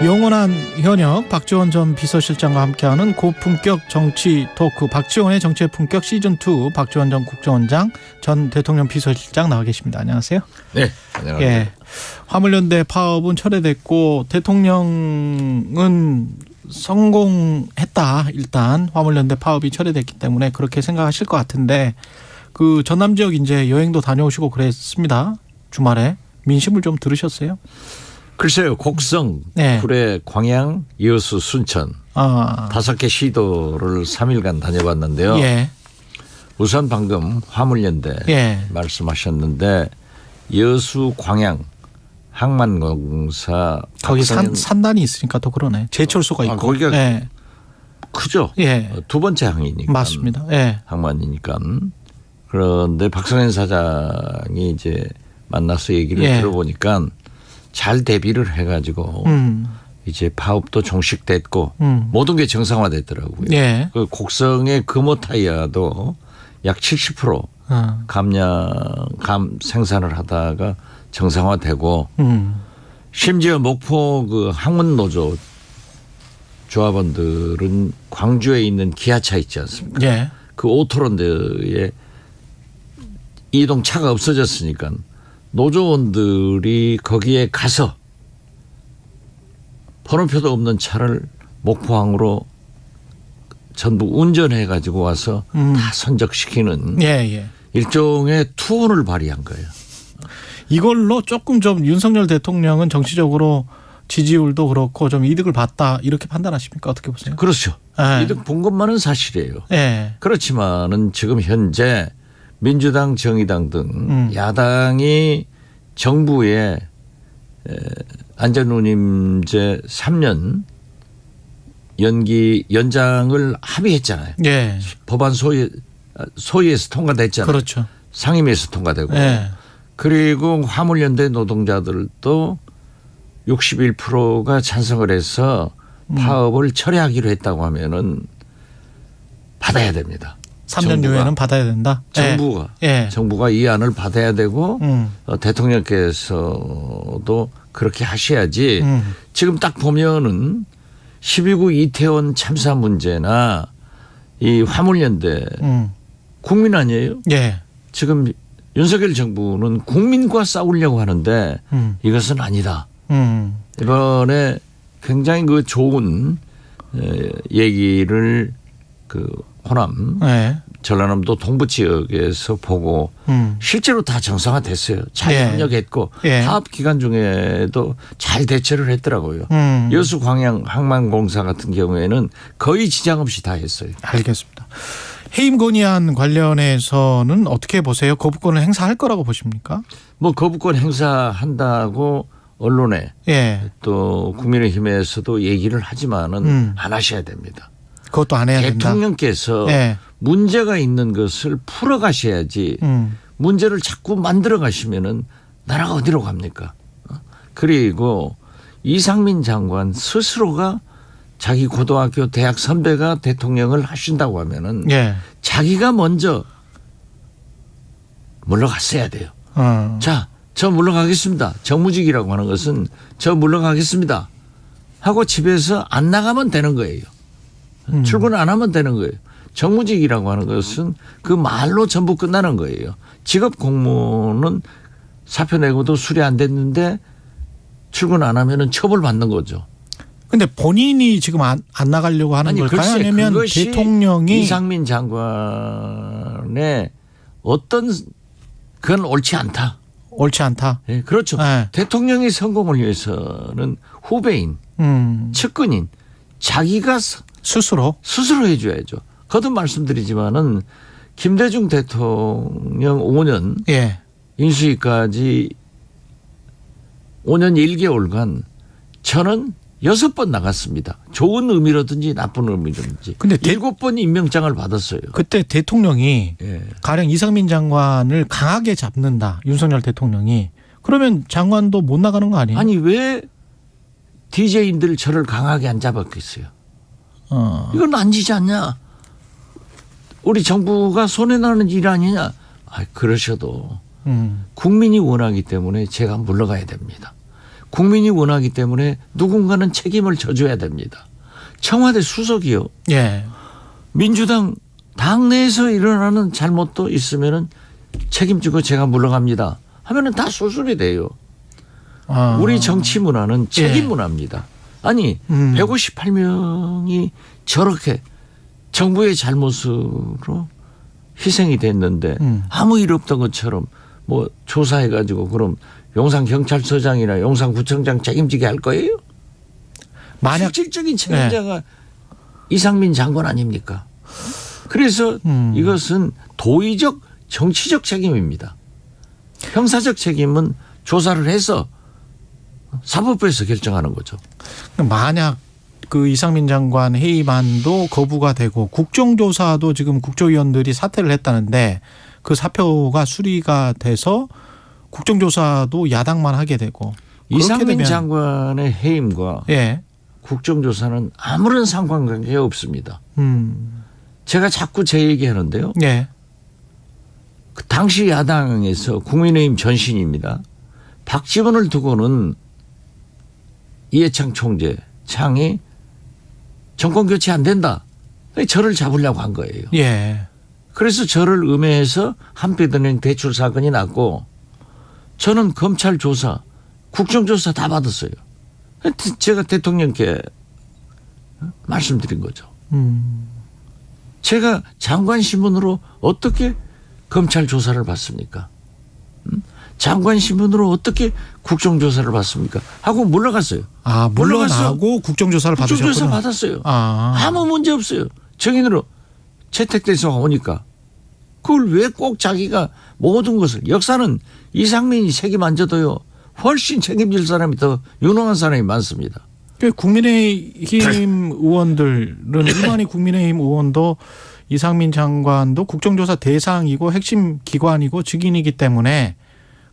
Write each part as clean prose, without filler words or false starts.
영원한 현역 박지원 전 비서실장과 함께하는 고품격 정치 토크 박지원의 정치의 품격 시즌2 박지원 전 국정원장 전 대통령 비서실장 나와 계십니다. 안녕하세요. 네. 안녕하세요. 예, 화물연대 파업은 철회됐고 대통령은 성공했다. 일단 화물연대 파업이 철회됐기 때문에 그렇게 생각하실 것 같은데 그 전남 지역 이제 여행도 다녀오시고 그랬습니다. 주말에 민심을 좀 들으셨어요? 글쎄요. 곡성, 네. 구례, 광양, 여수, 순천 5개 시도를 3일간 다녀봤는데요. 예. 우선 방금 화물연대 예. 말씀하셨는데 여수, 광양, 항만공사 거기 산단이 있으니까 또 그러네. 제철소가 있고. 거기가 예. 크죠. 예. 두 번째 항이니까. 맞습니다. 예. 항만이니까. 그런데 박성현 사장이 이제 만나서 얘기를 예. 들어보니까 잘 대비를 해가지고 이제 파업도 종식됐고 모든 게 정상화됐더라고요. 예. 그 곡성의 금호 타이어도 약 70% 감 생산을 하다가 정상화되고 심지어 목포 그 항문 노조 조합원들은 광주에 있는 기아차 있지 않습니까? 예. 그 오토런드에 이동차가 없어졌으니까 노조원들이 거기에 가서 번호표도 없는 차를 목포항으로 전부 운전해 가지고 와서 다 선적시키는 예. 일종의 투혼을 발휘한 거예요. 이걸로 조금 좀 윤석열 대통령은 정치적으로 지지율도 그렇고 좀 이득을 봤다 이렇게 판단하십니까? 어떻게 보세요? 그렇죠. 예. 이득 본 것만은 사실이에요. 예. 그렇지만은 지금 현재 민주당, 정의당 등 야당이 정부의 안전운임제 3년 연장을 합의했잖아요. 예. 법안 소위에서 통과됐잖아요. 그렇죠. 상임위에서 통과되고. 예. 그리고 화물연대 노동자들도 61%가 찬성을 해서 파업을 철회하기로 했다고 하면은 받아야 됩니다. 3년 이후에는 받아야 된다. 정부가 이 안을 받아야 되고 대통령께서도 그렇게 하셔야지. 지금 딱 보면은 12구 이태원 참사 문제나 이 화물연대 국민 아니에요? 예. 지금 윤석열 정부는 국민과 싸우려고 하는데 이것은 아니다. 이번에 굉장히 그 좋은 얘기를 그 호남 예. 전라남도 동부 지역에서 보고 실제로 다 정상화됐어요. 잘 예. 협력했고 예. 파업 기간 중에도 잘 대처를 했더라고요. 여수 광양 항만공사 같은 경우에는 거의 지장 없이 다 했어요. 알겠습니다. 해임 건의안 관련해서는 어떻게 보세요? 거부권을 행사할 거라고 보십니까? 뭐 거부권 행사한다고 언론에 예. 또 국민의힘에서도 얘기를 하지만은 안 하셔야 됩니다. 그것도 안 해야 된다. 대통령께서 예. 문제가 있는 것을 풀어가셔야지 문제를 자꾸 만들어 가시면은 나라가 어디로 갑니까? 그리고 이상민 장관 스스로가 자기 고등학교 대학 선배가 대통령을 하신다고 하면은 예. 자기가 먼저 물러갔어야 돼요. 자, 저 물러가겠습니다. 정무직이라고 하는 것은 저 물러가겠습니다 하고 집에서 안 나가면 되는 거예요. 출근 안 하면 되는 거예요. 정무직이라고 하는 것은 그 말로 전부 끝나는 거예요. 직업 공무원은 사표 내고도 수리 안 됐는데 출근 안 하면은 처벌받는 거죠. 근데 본인이 지금 안 나가려고 하는 걸까요? 글쎄, 아니면 대통령이 이상민 장관의 어떤 그건 옳지 않다. 옳지 않다. 네, 그렇죠. 네. 대통령의 성공을 위해서는 후배인, 측근인 자기가 스스로 해줘야죠. 거듭 말씀드리지만은 김대중 대통령 5년 예. 인수위까지 5년 1개월간 저는 6번 나갔습니다. 좋은 의미로든지 나쁜 의미로든지. 근데 7번 임명장을 받았어요. 그때 대통령이 예. 가령 이상민 장관을 강하게 잡는다. 윤석열 대통령이. 그러면 장관도 못 나가는 거 아니에요? 아니 왜 DJ인들 저를 강하게 안 잡았겠어요. 이건 아니지 않냐. 우리 정부가 손해나는 일 아니냐. 아, 그러셔도 국민이 원하기 때문에 제가 물러가야 됩니다. 국민이 원하기 때문에 누군가는 책임을 져줘야 됩니다. 청와대 수석이요. 예. 민주당 당내에서 일어나는 잘못도 있으면은 책임지고 제가 물러갑니다. 하면은 다 수습이 돼요. 우리 정치 문화는 책임 문화입니다. 아니 158명이 저렇게 정부의 잘못으로 희생이 됐는데 아무 일 없던 것처럼 뭐 조사해가지고 그럼 용산경찰서장이나 용산구청장 책임지게 할 거예요? 만약 실질적인 책임자가 이상민 장관 아닙니까? 그래서 이것은 도의적 정치적 책임입니다. 형사적 책임은 조사를 해서 사법부에서 결정하는 거죠. 만약 그 이상민 장관 해임안도 거부가 되고 국정조사도 지금 국조위원들이 사퇴를 했다는데 그 사표가 수리가 돼서 국정조사도 야당만 하게 되고 이상민 장관의 해임과 국정조사는 아무런 상관관계 없습니다. 제가 자꾸 제 얘기하는데요. 그 당시 야당에서 국민의힘 전신입니다. 박지원을 두고는 이해창 총재 창이 정권 교체 안 된다. 저를 잡으려고 한 거예요. 그래서 저를 음해해서 한빛은행 대출 사건이 났고 저는 검찰 조사, 국정조사 다 받았어요. 제가 대통령께 말씀드린 거죠. 제가 장관 신분으로 어떻게 검찰 조사를 받습니까? 장관 신분으로 어떻게 국정조사를 받습니까? 하고 물러갔어요. 물러나고 국정조사를 받으셨구나. 국정조사 받았어요. 아무 문제 없어요. 증인으로 채택돼서 오니까. 그걸 왜 꼭 자기가 모든 것을 역사는 이상민이 책임 안 져도요. 훨씬 책임질 사람이 더 유능한 사람이 많습니다. 국민의힘 의원들은 일반의 국민의힘 의원도 이상민 장관도 국정조사 대상이고 핵심 기관이고 직인이기 때문에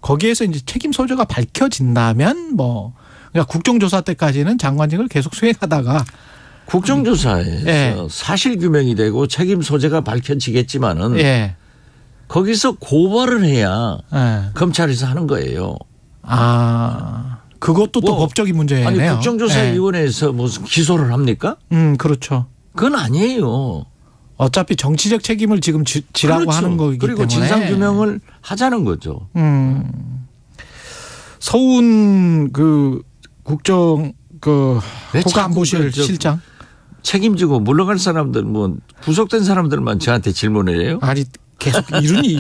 거기에서 이제 책임 소재가 밝혀진다면 뭐 그러니까 국정조사 때까지는 장관직을 계속 수행하다가 국정조사에서 사실 규명이 되고 책임 소재가 밝혀지겠지만은 거기서 고발을 해야 검찰에서 하는 거예요. 그것도 또 법적인 문제네요. 아니 국정조사위원회에서 무슨 기소를 합니까? 그렇죠. 그건 아니에요. 어차피 정치적 책임을 지금 지라고 하는 거기 때문에. 그리고 진상규명을 하자는 거죠. 서훈 그 국정 그 국가안보실 실장 책임지고 물러갈 사람들 뭐 구속된 사람들만 저한테 질문을 해요? 아니 계속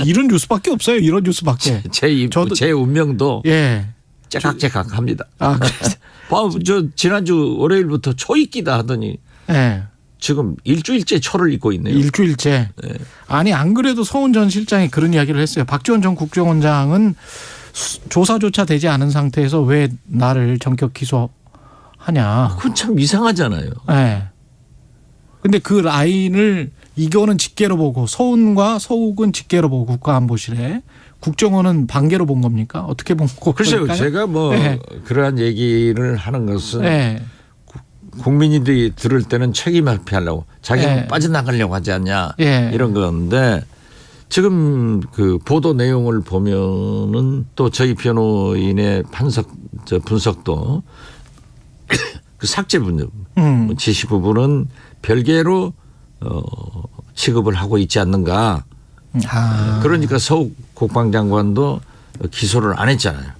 이런 뉴스밖에 없어요. 이런 뉴스밖에. 제 운명도 째깍째깍합니다. 저 지난주 월요일부터 초입기다 하더니 지금 일주일째 초를 입고 있네요. 일주일째. 아니 안 그래도 서훈 전 실장이 그런 이야기를 했어요. 박지원 전 국정원장은 조사조차 되지 않은 상태에서 왜 나를 전격 기소하냐. 그건 참 이상하잖아요. 근데 그 라인을 이거는 직계로 보고 서훈과 서욱은 직계로 보고 국가안보실에 국정원은 반계로 본 겁니까? 어떻게 본 거예요? 글쎄요. 제가 뭐 그러한 얘기를 하는 것은 국민들이 들을 때는 책임 회피하려고 자기는 빠져나가려고 하지 않냐 이런 건데 지금 그 보도 내용을 보면은 또 저희 변호인의 분석도 그 삭제 부분, 지시 부분은 별개로 취급을 하고 있지 않는가. 그러니까 서욱 국방장관도 기소를 안 했잖아요.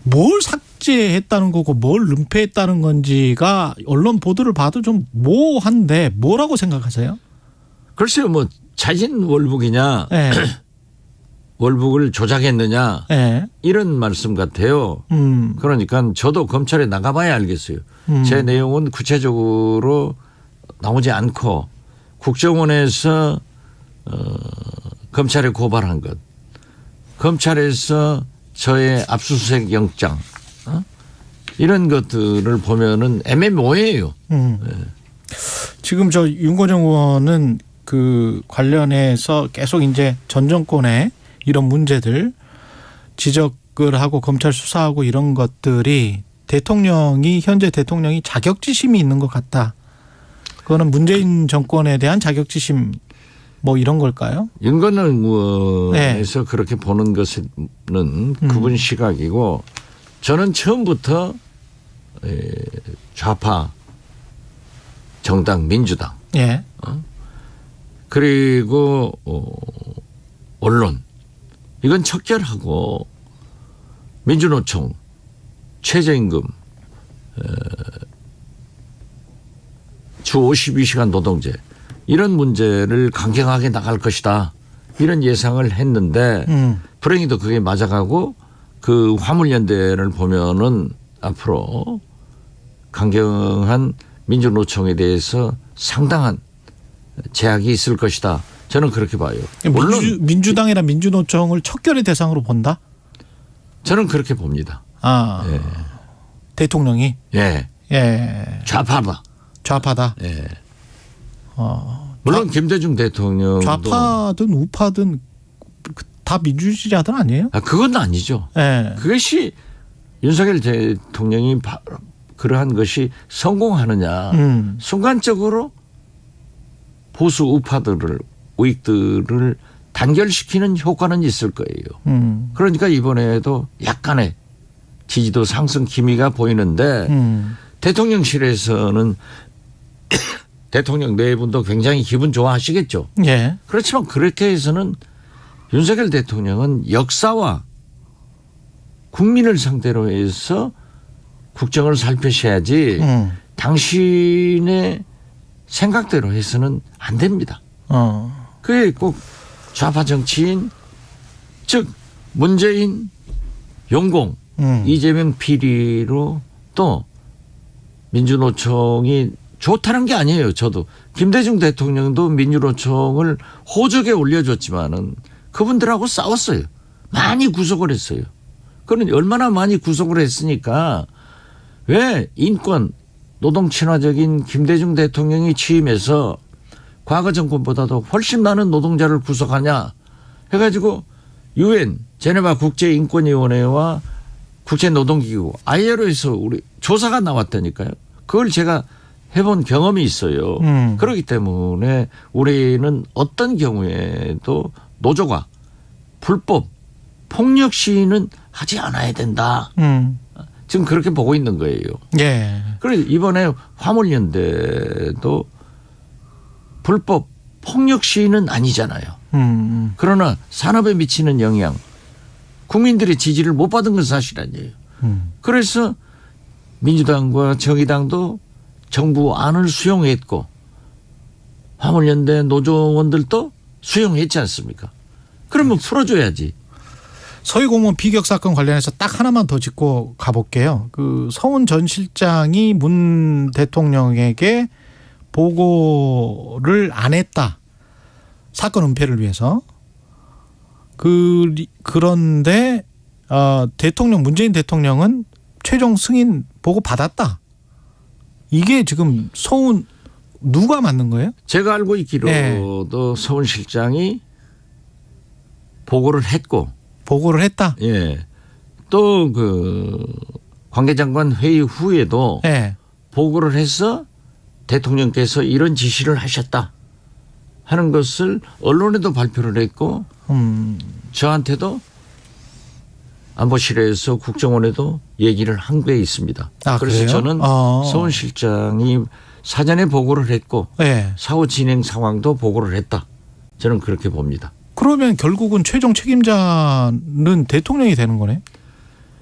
뭘 삭제했다는 거고 뭘 은폐했다는 건지가 언론 보도를 봐도 좀 모호한데 뭐라고 생각하세요? 글쎄요. 뭐 자진 월북이냐 월북을 조작했느냐 이런 말씀 같아요. 그러니까 저도 검찰에 나가봐야 알겠어요. 제 내용은 구체적으로 나오지 않고 국정원에서 검찰에 고발한 것, 검찰에서 저의 압수수색 영장 이런 것들을 보면은 애매모호해요. 지금 저 윤거정 의원은 그 관련해서 계속 이제 전 정권의 이런 문제들 지적을 하고 검찰 수사하고 이런 것들이 현재 대통령이 자격지심이 있는 것 같다. 그거는 문재인 정권에 대한 자격지심 뭐 이런 걸까요? 윤건능 의원에서 그렇게 보는 것은 그분 시각이고 저는 처음부터 좌파 정당 민주당 예. 그리고 언론 이건 척결하고 민주노총 최저임금 주 52시간 노동제 이런 문제를 강경하게 나갈 것이다 이런 예상을 했는데 불행히도 그게 맞아가고 그 화물연대를 보면은 앞으로 강경한 민주노총에 대해서 상당한 제약이 있을 것이다. 저는 그렇게 봐요. 물론 민주당이나 민주노총을 척결의 대상으로 본다? 저는 그렇게 봅니다. 아, 예. 대통령이? 예. 예. 좌파다. 좌파다. 예. 물론 김대중 대통령도 좌파든 우파든 다 민주주의자들 아니에요? 그건 아니죠. 예. 그것이 윤석열 대통령이 그러한 것이 성공하느냐. 순간적으로 보수 우파들을 우익들을 단결시키는 효과는 있을 거예요. 그러니까 이번에도 약간의 지지도 상승 기미가 보이는데 대통령실에서는 대통령 내분도 굉장히 기분 좋아하시겠죠. 예. 그렇지만 그렇게 해서는 윤석열 대통령은 역사와 국민을 상대로 해서 국정을 살펴셔야지 당신의 생각대로 해서는 안 됩니다. 그게 꼭 좌파 정치인 즉 문재인 용공 이재명 비리로 또 민주노총이 좋다는 게 아니에요. 저도 김대중 대통령도 민주노총을 호적에 올려줬지만은 그분들하고 싸웠어요. 많이 구속을 했어요. 그런 얼마나 많이 구속을 했으니까 왜 인권 노동 친화적인 김대중 대통령이 취임해서 과거 정권보다도 훨씬 많은 노동자를 구속하냐 해가지고 UN 제네바 국제인권위원회와 국제노동기구 ILO에서 우리 조사가 나왔다니까요. 그걸 제가 해본 경험이 있어요. 그렇기 때문에 우리는 어떤 경우에도 노조가 불법 폭력 시위는 하지 않아야 된다. 지금 그렇게 보고 있는 거예요. 예. 그래서 이번에 화물연대도 불법 폭력 시위는 아니잖아요. 그러나 산업에 미치는 영향, 국민들의 지지를 못 받은 건 사실 아니에요. 그래서 민주당과 정의당도 정부 안을 수용했고 화물연대 노조원들도 수용했지 않습니까? 그러면 풀어줘야지. 서희 공무원 비격 사건 관련해서 딱 하나만 더 짚고 가볼게요. 그 서훈 전 실장이 문 대통령에게 보고를 안 했다. 사건 은폐를 위해서. 그런데 대통령 문재인 대통령은 최종 승인 보고 받았다. 이게 지금 서훈 누가 맞는 거예요? 제가 알고 있기로도 서훈 실장이 보고를 했고. 보고를 했다. 예. 또 그 관계장관 회의 후에도 보고를 해서 대통령께서 이런 지시를 하셨다 하는 것을 언론에도 발표를 했고 저한테도 안보실에서 국정원에도 얘기를 한 게 있습니다. 그래서 그래요? 저는 서훈 실장이 사전에 보고를 했고 사후 진행 상황도 보고를 했다. 저는 그렇게 봅니다. 그러면 결국은 최종 책임자는 대통령이 되는 거네.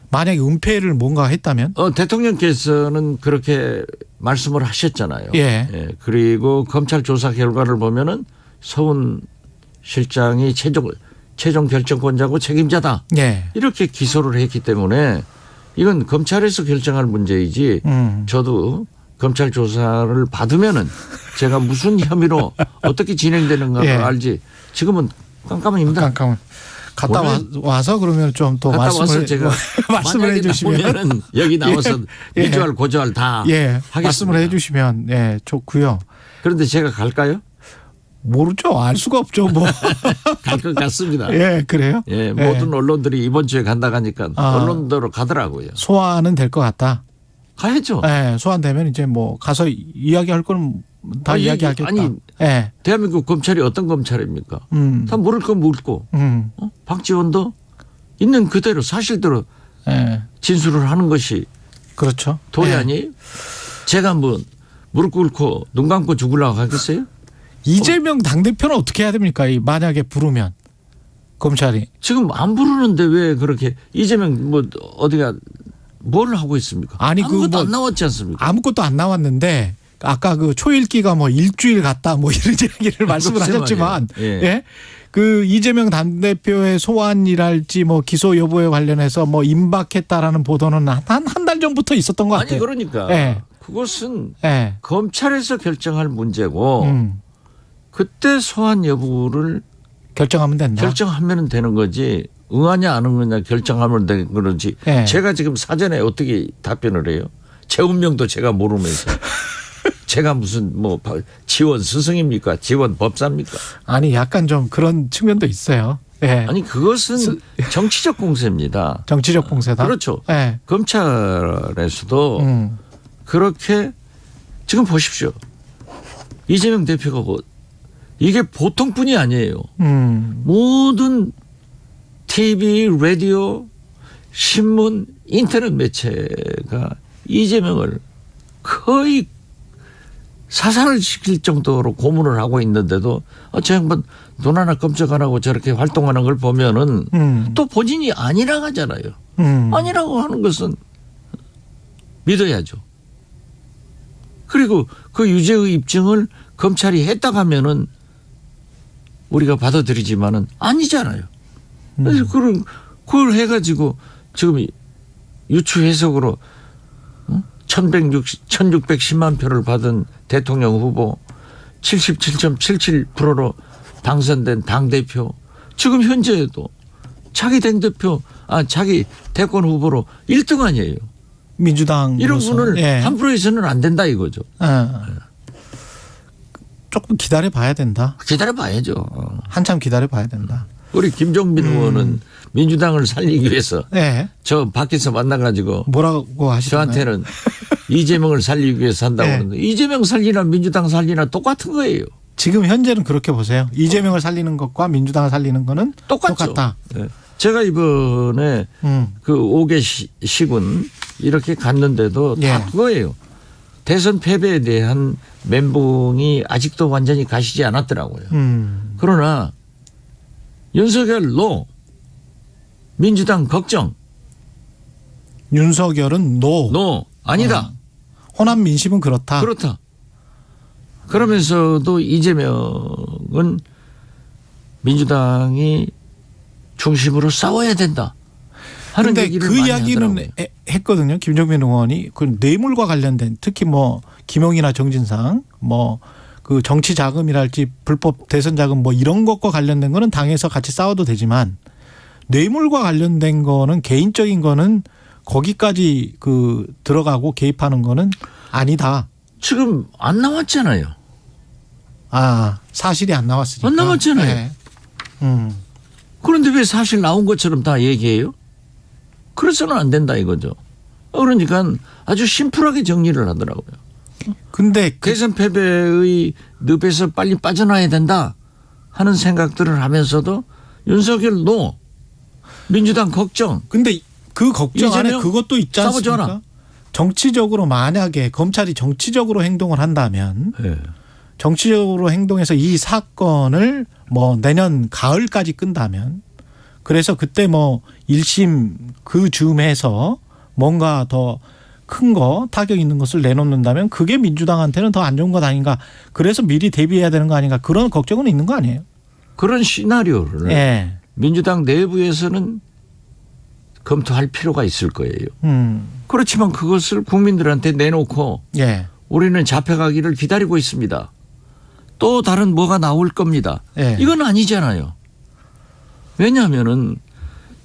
만약에 은폐를 뭔가 했다면. 대통령께서는 그렇게 말씀을 하셨잖아요. 예. 그리고 검찰 조사 결과를 보면은 서훈 실장이 최종 결정권자고 책임자다. 이렇게 기소를 했기 때문에 이건 검찰에서 결정할 문제이지 저도 검찰 조사를 받으면은 제가 무슨 혐의로 어떻게 진행되는가를 알지. 지금은 깜깜합니다. 갔다 와서 그러면 좀 또 말씀을 말씀을 해주시면 여기 나와서 위조할 고조할 다 하겠습니다. 말씀을 해주시면 좋고요. 그런데 제가 갈까요? 모르죠. 알 수가 없죠. 뭐 갈 것 같습니다. 그래요? 모든 언론들이 이번 주에 간다 가니까 언론대로 가더라고요. 소환은 될 것 같다. 가야죠. 소환되면 이제 뭐 가서 이야기할 거는 다 이야기하겠다. 아니 예. 대한민국 검찰이 어떤 검찰입니까? 다 물을 건 물고 박지원도 있는 그대로 사실대로 예. 진술을 하는 것이 그렇죠. 도리 예. 아니에요? 제가 뭐 무릎 꿇고 눈 감고 죽으려고 하겠어요? 이재명 당대표는 어떻게 해야 됩니까? 만약에 부르면 검찰이. 지금 안 부르는데 왜 그렇게 이재명 뭐 어디가 뭘 하고 있습니까? 아니 아무것도 안 나왔지 않습니까? 아무것도 안 나왔는데 아까 그 초읽기가 뭐 일주일 갔다 뭐 이런 얘기를 말씀을 하셨지만 예. 예. 그 이재명 당대표의 소환이랄지 뭐 기소 여부에 관련해서 뭐 임박했다라는 보도는 한 달 전부터 있었던 것 같아요. 아니 그러니까 예. 그것은 예. 검찰에서 결정할 문제고 그때 소환 여부를 결정하면 된다. 결정하면 되는 거지 응하냐 안 응하냐 결정하면 되는 거지. 예. 제가 지금 사전에 어떻게 답변을 해요? 제 운명도 제가 모르면서. 제가 무슨 뭐 지원 스승입니까? 지원 법사입니까? 아니 약간 좀 그런 측면도 있어요. 예. 아니 그것은 정치적 공세입니다. 정치적 공세다. 그렇죠. 예. 검찰에서도 그렇게 지금 보십시오. 이재명 대표가 이게 보통뿐이 아니에요. 모든 TV, 라디오, 신문, 인터넷 매체가 이재명을 거의 사살을 시킬 정도로 고문을 하고 있는데도 저 양반 눈 하나 깜짝 안 하고 저렇게 활동하는 걸 보면은 또 본인이 아니라고 하잖아요. 아니라고 하는 것은 믿어야죠. 그리고 그 유죄의 입증을 검찰이 했다고 하면은 우리가 받아들이지만은 아니잖아요. 그래서 그걸 해가지고 지금 유추 해석으로 1610만 표를 받은 대통령 후보 77.77%로 당선된 당대표 지금 현재에도 자기 당대표 자기 대권 후보로 1등 아니에요. 민주당 이런 분을 함부로 해서는 안 된다 이거죠. 조금 기다려 봐야 된다. 기다려 봐야죠. 한참 기다려 봐야 된다. 우리 김종민 의원은 민주당을 살리기 위해서 저 밖에서 만나가지고 뭐라고 하시던가요? 저한테는 이재명을 살리기 위해서 한다고 하는데 이재명 살리나 민주당 살리나 똑같은 거예요. 지금 현재는 그렇게 보세요. 이재명을 살리는 것과 민주당을 살리는 거는 똑같다. 네. 제가 이번에 그 5개 시군 이렇게 갔는데도 다 그거예요. 대선 패배에 대한 멘붕이 아직도 완전히 가시지 않았더라고요. 그러나 윤석열 노, 민주당 걱정. 윤석열은 노. 아니다. 호남 민심은 그렇다. 그렇다. 그러면서도 이재명은 민주당이 중심으로 싸워야 된다 하는 얘기를 그 많이 이야기는 하더라고요. 했거든요. 김종민 의원이 그 뇌물과 관련된 특히 뭐 김용이나 정진상 뭐 그 정치 자금이랄지 불법 대선 자금 뭐 이런 것과 관련된 거는 당에서 같이 싸워도 되지만 뇌물과 관련된 거는 개인적인 거는 거기까지 그 들어가고 개입하는 거는 아니다. 지금 안 나왔잖아요. 사실이 안 나왔으니까. 안 나왔잖아요. 네. 그런데 왜 사실 나온 것처럼 다 얘기해요? 그래서는 안 된다 이거죠. 그러니까 아주 심플하게 정리를 하더라고요. 근데 대선 패배의 늪에서 빨리 빠져나야 된다 하는 생각들을 하면서도 윤석열 노, 민주당 걱정. 근데 그 걱정 안에 그것도 있지 않습니까? 싸워줘라. 정치적으로 만약에 검찰이 정치적으로 행동을 한다면 정치적으로 행동해서 이 사건을 뭐 내년 가을까지 끈다면 그래서 그때 뭐 1심 그 즈음해서 뭔가 더 큰 거 타격 있는 것을 내놓는다면 그게 민주당한테는 더 안 좋은 것 아닌가. 그래서 미리 대비해야 되는 거 아닌가. 그런 걱정은 있는 거 아니에요? 그런 시나리오를 민주당 내부에서는 검토할 필요가 있을 거예요. 그렇지만 그것을 국민들한테 내놓고 우리는 잡혀가기를 기다리고 있습니다. 또 다른 뭐가 나올 겁니다. 이건 아니잖아요. 왜냐하면은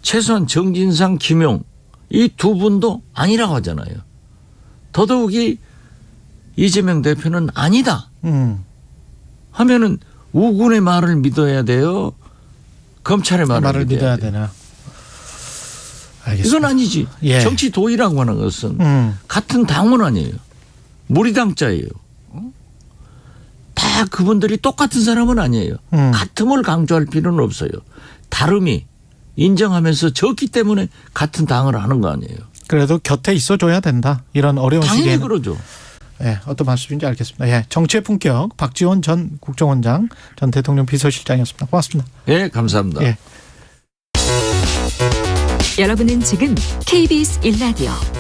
최소한 정진상, 김용 이 두 분도 아니라고 하잖아요. 더더욱이 이재명 대표는 아니다 하면은 우군의 말을 믿어야 돼요. 검찰의 말을 믿어야 되나. 알겠습니다. 이건 아니지. 정치 도의라고 하는 것은 같은 당원 아니에요. 무리당자예요. 다 그분들이 똑같은 사람은 아니에요. 같음을 강조할 필요는 없어요. 다름이 인정하면서 졌기 때문에 같은 당을 하는 거 아니에요. 그래도 곁에 있어줘야 된다. 이런 어려운 당연히 시기에는. 그러죠. 예, 어떤 말씀인지 알겠습니다. 예, 정치의 품격 박지원 전 국정원장 전 대통령 비서실장이었습니다. 고맙습니다. 예, 감사합니다. 예. 여러분은 지금 KBS 1라디오